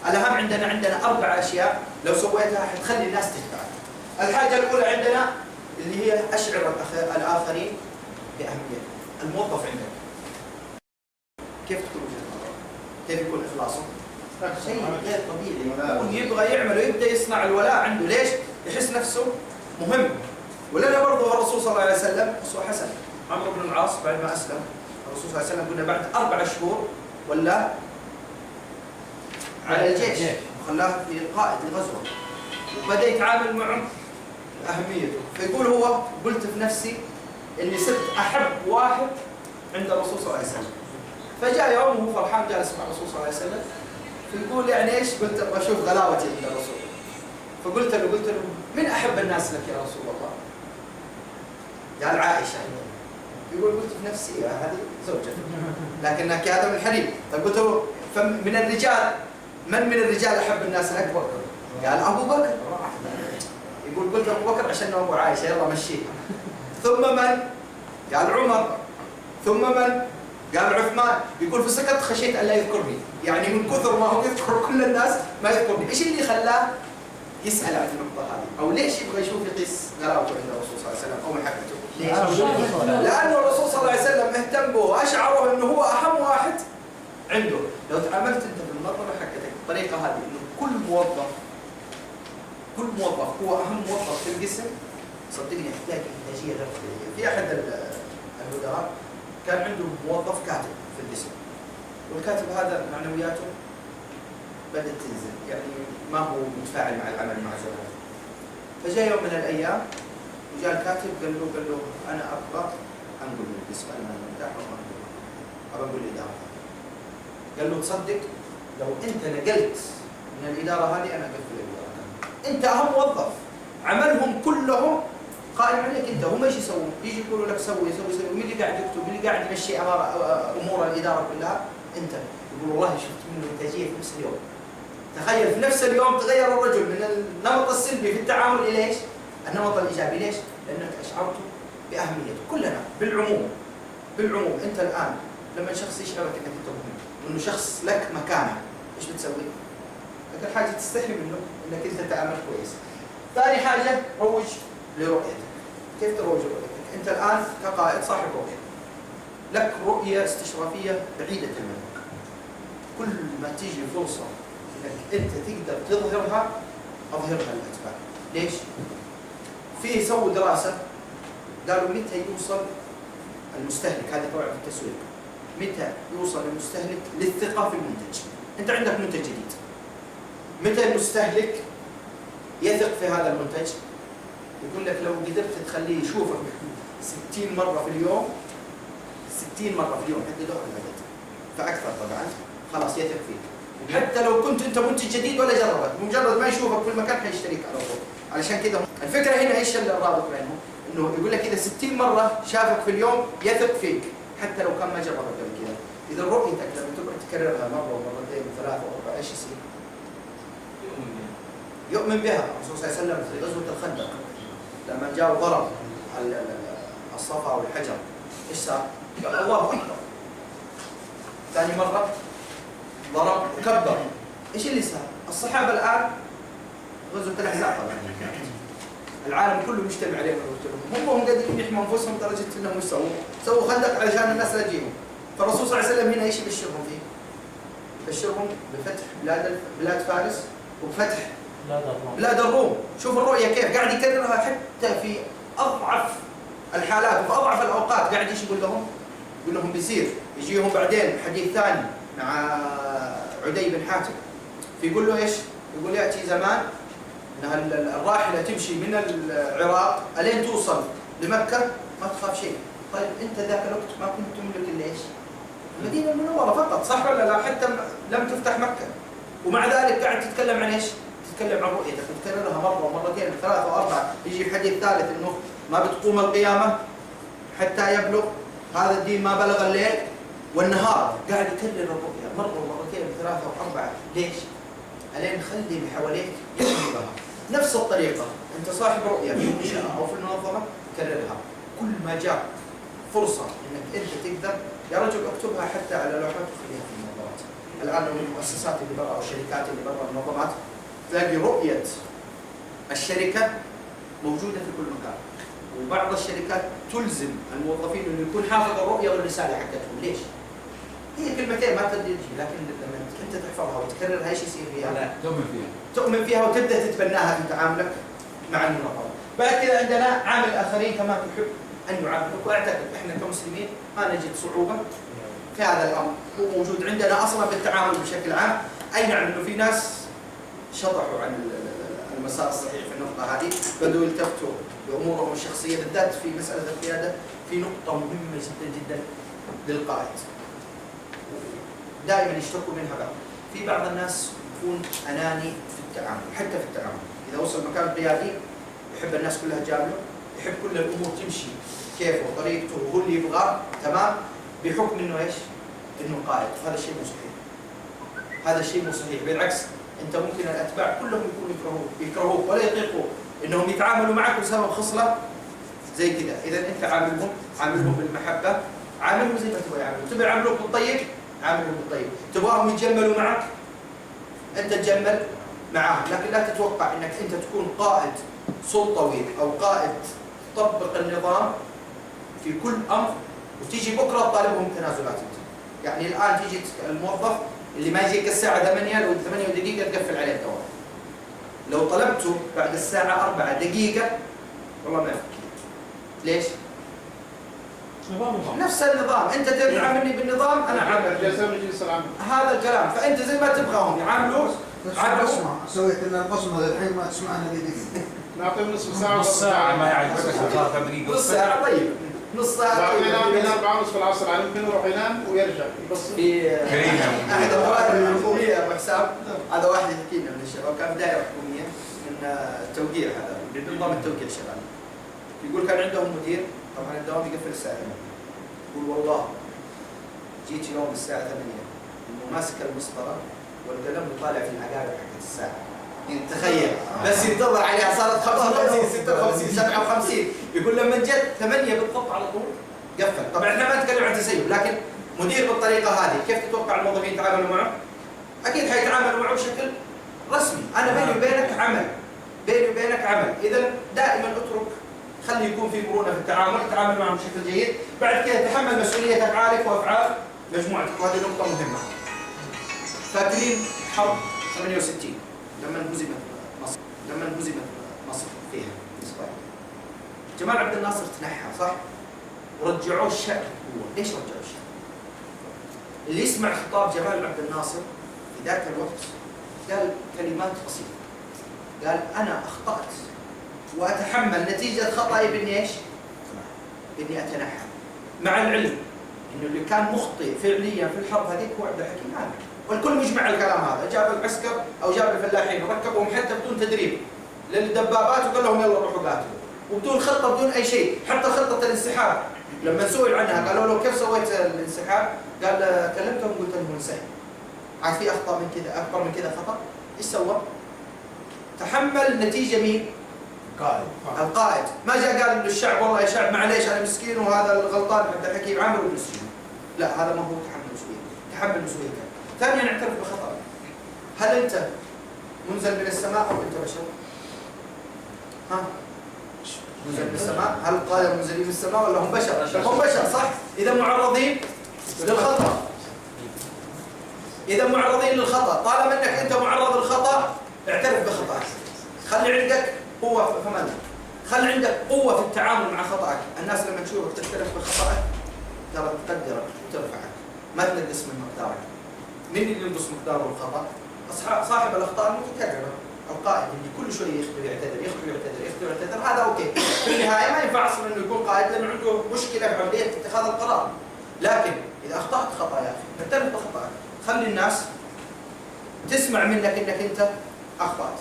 الأهم عندنا 4 أشياء لو سويتها حتخلي الناس تتبعك. الحاجة الأولى عندنا اللي هي أشعر الآخرين بأهمية الموظف عندك. كيف تكون وجهة نظره؟ كيف يكون إخلاصه؟ شيء غير طبيعي، يكون يبغى يعمل ويبدأ يصنع الولاء عنده. ليش؟ يحس نفسه مهم. ولنا برضه الرسول صلى الله عليه وسلم أسوة حسنة. عمرو بن العاص بعد ما أسلم الرسول صلى الله عليه وسلم قلنا بعد 4 شهور ولا على الجيش وخلاه في قائد الغزوة وبدأ يتعامل معه أهميته. فيقول هو قلت في نفسي إني صرت أحب واحد عند الرسول صلى الله عليه وسلم. فجاء يوم وهو فرحان جالس مع الرسول صلى الله عليه وسلم فيقول يعني إيش؟ قلت أبغى أشوف غلاوتي عند الرسول. فقلت له من أحب الناس لك يا رسول الله؟ قال عائشة. يقول قلت في نفسي هذه زوجتي لكنك يا آدم الحليم. طيب قلت له فمن الرجال من الرجال أحب الناس لك؟ قال أبو بكر. يقول قلت أبو بكر عشان أبو عائشة يلا مشيه. ثم من؟ قال عمر. ثم من؟ قال عثمان. يقول فسكت خشيت أن لا يذكرني، يعني من كثر ما هو يذكر كل الناس ما يذكرني. إيش اللي خلاه يسأل عن النقطة هذه؟ أو ليش يبغى يشوف يقيس غلاوته عند الرسول صلى الله عليه وسلم أو محبته؟ ليش؟ لأنه الرسول صلى الله عليه وسلم مهتم به وأشعره أنه هو أهم واحد عنده. لو تعاملت أنت بالنظرة حقتك بالطريقة هذه إنه كل موظف هو أهم موظف في القسم، صدقني يحتاج إنتاجية غير طبيعية. في أحد الوزراء كان عنده موظف كاتب في القسم، والكاتب هذا معنوياته بدأت تنزل، يعني ما هو متفاعل مع العمل مع زملائه. فجاء يوم من الأيام وجاء الكاتب قال له أنا أبغى أنقل من القسم، أنا مرتاح أبغى أنقل الإدارة. قال له تصدق لو أنت نقلت من الإدارة هذه أنا أقفل الإدارة. أنت أهم موظف، عملهم كلهم قائم عليك أنت. هم إيش يسوون؟ يجي يقولوا لك سوي. مين اللي قاعد يكتب؟ مين اللي قاعد يمشي أمور الإدارة كلها؟ أنت. يقول والله شفت منه إنتاجية في نفس اليوم. تخيل في نفس اليوم تغير الرجل من النمط السلبي في التعامل إلى إيش؟ النمط الإيجابي. ليش؟ لأنك أشعرته بأهميته. كلنا بالعموم أنت الآن لما شخص يشعرك أنك أنت مهم وإنه شخص لك مكانة، إيش بتسوي؟ لكن حاجة تستحي منه إنك أنت تعامل كويس. ثاني حاجة روج لرؤيتك. كيف تروج لرؤيتك؟ أنت الآن كقائد صاحب رؤية، لك رؤية استشرافية بعيدة المدى. كل ما تيجي فرصة إنك أنت تقدر تظهرها أظهرها للأتباع. ليش؟ فيه سووا دراسة قالوا متى يوصل المستهلك، هذا طبعا في التسويق، متى يوصل المستهلك للثقة في المنتج. أنت عندك منتج جديد، متى المستهلك يثق في هذا المنتج؟ يقول لك لو قدرت تخليه يشوفك 60 مرة في اليوم، 60 مرة في اليوم حددوها العدد فأكثر طبعا، خلاص يثق فيك. حتى لو كنت أنت منتج جديد ولا جربك، بمجرد ما يشوفك في المكان حيشتريك على طول. علشان كذا الفكرة هنا إيش الرابط بينهم؟ إنه يقول لك إذا 60 مرة شافك في اليوم يثق فيك حتى لو كان ما جربك قبل كذا. إذا رؤيتك لما تقعد تكررها مرة ومرتين وثلاثة وأربعة إيش يصير؟ يؤمن بها. الرسول صلى الله عليه وسلم في غزوة الخندق لما جاء ضرب الصفا والحجر إيش صار؟ قال الله أكبر. ثاني مرة ضرب وكبر. إيش اللي صار؟ الصحابة الآن غزوة الأحزاب العالم كله مجتمع عليهم، هم قادرين يحموا أنفسهم لدرجة أنهم سووا خندق علشان الناس لا تجيهم. فالرسول صلى الله عليه وسلم هنا إيش يبشرهم فيه؟ يبشرهم بفتح بلاد فارس وبفتح بلاد الروم. شوف الرؤية كيف قاعد يكررها حتى في أضعف الحالات وفي أضعف الأوقات. قاعد يقول لهم بيصير. يجيهم بعدين حديث ثاني مع عدي بن حاتم فيقول له إيش؟ يقول يأتي زمان أنها الراحلة تمشي من العراق ألين توصل لمكة ما تخاف شيء. طيب أنت ذاك الوقت ما كنت تملك إلا إيش؟ المدينة المنورة فقط، صح ولا لا؟ حتى لم تفتح مكة، ومع ذلك قاعد تتكلم عن إيش؟ تتكلم عن رؤيتك وتكررها مرة ومرتين وثلاثة وأربعة. يجي في حديث ثالث إنه ما بتقوم القيامة حتى يبلغ هذا الدين ما بلغ الليل والنهار. قاعد يكرر الرؤية مرة ومرتين وثلاثة وأربعة. ليش؟ ألين خلي اللي حواليك يؤمنوا بها. نفس الطريقة أنت صاحب رؤية في المنشأة أو في المنظمة كررها. كل ما جاء فرصة إنك أنت تقدر، يا رجل اكتبها حتى على لوحات وخليها في المنظمات. الان لو المؤسسات اللي برا او الشركات اللي برا المنظمات تلاقي رؤيه الشركه موجوده في كل مكان، وبعض الشركات تلزم الموظفين انه يكون حافظ الرؤيه والرساله حقتهم. ليش؟ هي كلمتين ما تدري، لكن لما انت تحفظها وتكررها ايش يصير فيها؟ لا تؤمن فيها. تؤمن فيها وتبدا تتبناها في تعاملك مع المنظمه. بعد كذا عندنا عامل الاخرين كمان تحب ان يعاملوك، واعتقد احنا كمسلمين ما نجد صعوبه في هذا الامر، هو موجود عندنا اصلا في التعامل بشكل عام. اي نعم انه في ناس شطحوا عن المسار الصحيح في النقطه هذه، بدوا يلتفتوا بامورهم الشخصيه بالذات في مساله القياده. في نقطه مهمه جدا جدا للقائد دائما يشتكوا منها بعض. في بعض الناس يكون اناني في التعامل، حتى في التعامل اذا وصل مكان قيادي يحب الناس كلها تجامله، يحب كل الامور تمشي كيفه وطريقته وهو اللي يبغاه، تمام، بحكم انه ايش؟ انه قائد. هذا الشيء مو صحيح. هذا الشيء مو صحيح، بالعكس انت ممكن الاتباع كلهم يكونوا يكرهوك ولا يطيقوا انهم يتعاملوا معك بسبب خصله زي كذا. اذا انت عاملهم بالمحبه، عاملهم زي ما تبغى يعاملوا. تبغى يعاملوك بالطيب، عاملهم بالطيب. تبغاهم يتجملوا معك، انت تجمل معاهم، لكن لا تتوقع انك انت تكون قائد سلطوي او قائد تطبق النظام في كل امر وتيجي بكره تطالبهم تنازلات. انت يعني الان تيجي الموظف اللي ما يجيك الساعه 8 لو 8 دقيقه تقفل عليه الدوام. لو طلبته بعد الساعه 4 دقيقه والله ما يفكر. ليش؟ نفس النظام، انت تعاملني بالنظام انا عامل هذا الكلام، فانت زي ما تبغاهم يعاملوك. اسمع، سويت لنا البصمه للحين ما تسمعنا دقيقه. نعطيهم نص ساعه ما يعجبك 3 دقائق. نص ساعه طيب، نص ساعه. ينام 4:30 في العصر، على ممكن يروح ينام ويرجع يبصم. في احد الدوائر الحكوميه ابو حسام، هذا واحد يحكي لنا من الشباب، كان في دائره حكوميه من التوقيع، هذا بنظام التوقيع الشباب. يقول كان عندهم مدير، طبعا الدوام يقفل الساعه 8. يقول والله جيت يوم الساعه 8 انه ماسك المسطره والقلم وطالع في العقارب حقت الساعه. تخيل بس ينتظر عليها، صارت 55 56 57. يقول لما جت 8 بالضبط على طول قفل. طبعا احنا ما نتكلم عن تسيب، لكن مدير بالطريقه هذه كيف تتوقع الموظفين يتعاملوا معه؟ اكيد حيتعاملوا معه بشكل رسمي. انا بيني وبينك عمل، بيني وبينك عمل. اذا دائما اترك، خلي يكون في مرونه في التعامل، تعامل معهم بشكل جيد. بعد كده تحمل مسؤوليه افعالك وافعال مجموعتك، وهذه نقطه مهمه. فاكرين حرب 68 لما انهزمت مصر فيها اسبانيا، جمال عبد الناصر تنحى صح؟ ورجعوه الشعب. هو ليش رجعوه الشعب؟ اللي يسمع خطاب جمال عبد الناصر في ذاك الوقت قال كلمات بسيطه، قال انا اخطأت واتحمل نتيجه خطأي باني ايش؟ باني اتنحى، مع العلم انه اللي كان مخطئ فعليا في الحرب هذيك هو عبد الحكيم عامر، والكل مجمع على الكلام هذا. جاب العسكر او جاب الفلاحين وركبهم حتى بدون تدريب للدبابات وقال لهم يلا روحوا قاتلوا، وبدون خطه بدون اي شيء. حتى خطه الانسحاب لما سئل عنها قالوا له كيف سويت الانسحاب؟ قال كلمتهم قلت لهم انسحب. عاد في اخطاء من كذا، اكبر من كذا خطا. ايش سوى؟ تحمل نتيجه مين؟ القائد. ما جاء قال للشعب والله يا شعب معليش انا مسكين وهذا الغلطان عبد الحكيم عامر ومسكين. لا، هذا ما هو تحمل مسؤوليه، تحمل مسؤوليتك. ثانيا اعترف بخطأك. هل انت منزل من السماء او انت بشر؟ منزل من السماء؟ هل القادة منزلين من السماء ولا هم بشر؟ هم بشر صح؟ اذا معرضين للخطأ. اذا معرضين للخطأ، طالما انك انت معرض للخطأ اعترف بخطأك. خلي عندك قوة في فمك، خلي عندك قوة في التعامل مع خطأك. الناس لما تشوفك تعترف بخطأك ترى تقدرك وترفعك، ما تنقص من مقدارك. مين اللي ينقص مقداره الخطأ؟ صاحب الأخطاء المتكررة، القائد اللي كل شوية يخطئ يعتذر، هذا أوكي. في النهاية ما ينفع أصلا إنه يكون قائد لأنه عنده مشكلة في عملية اتخاذ القرار. لكن إذا أخطأت خطأ يا أخي اعترف بخطأك، خلي الناس تسمع منك إنك أنت أخطأت.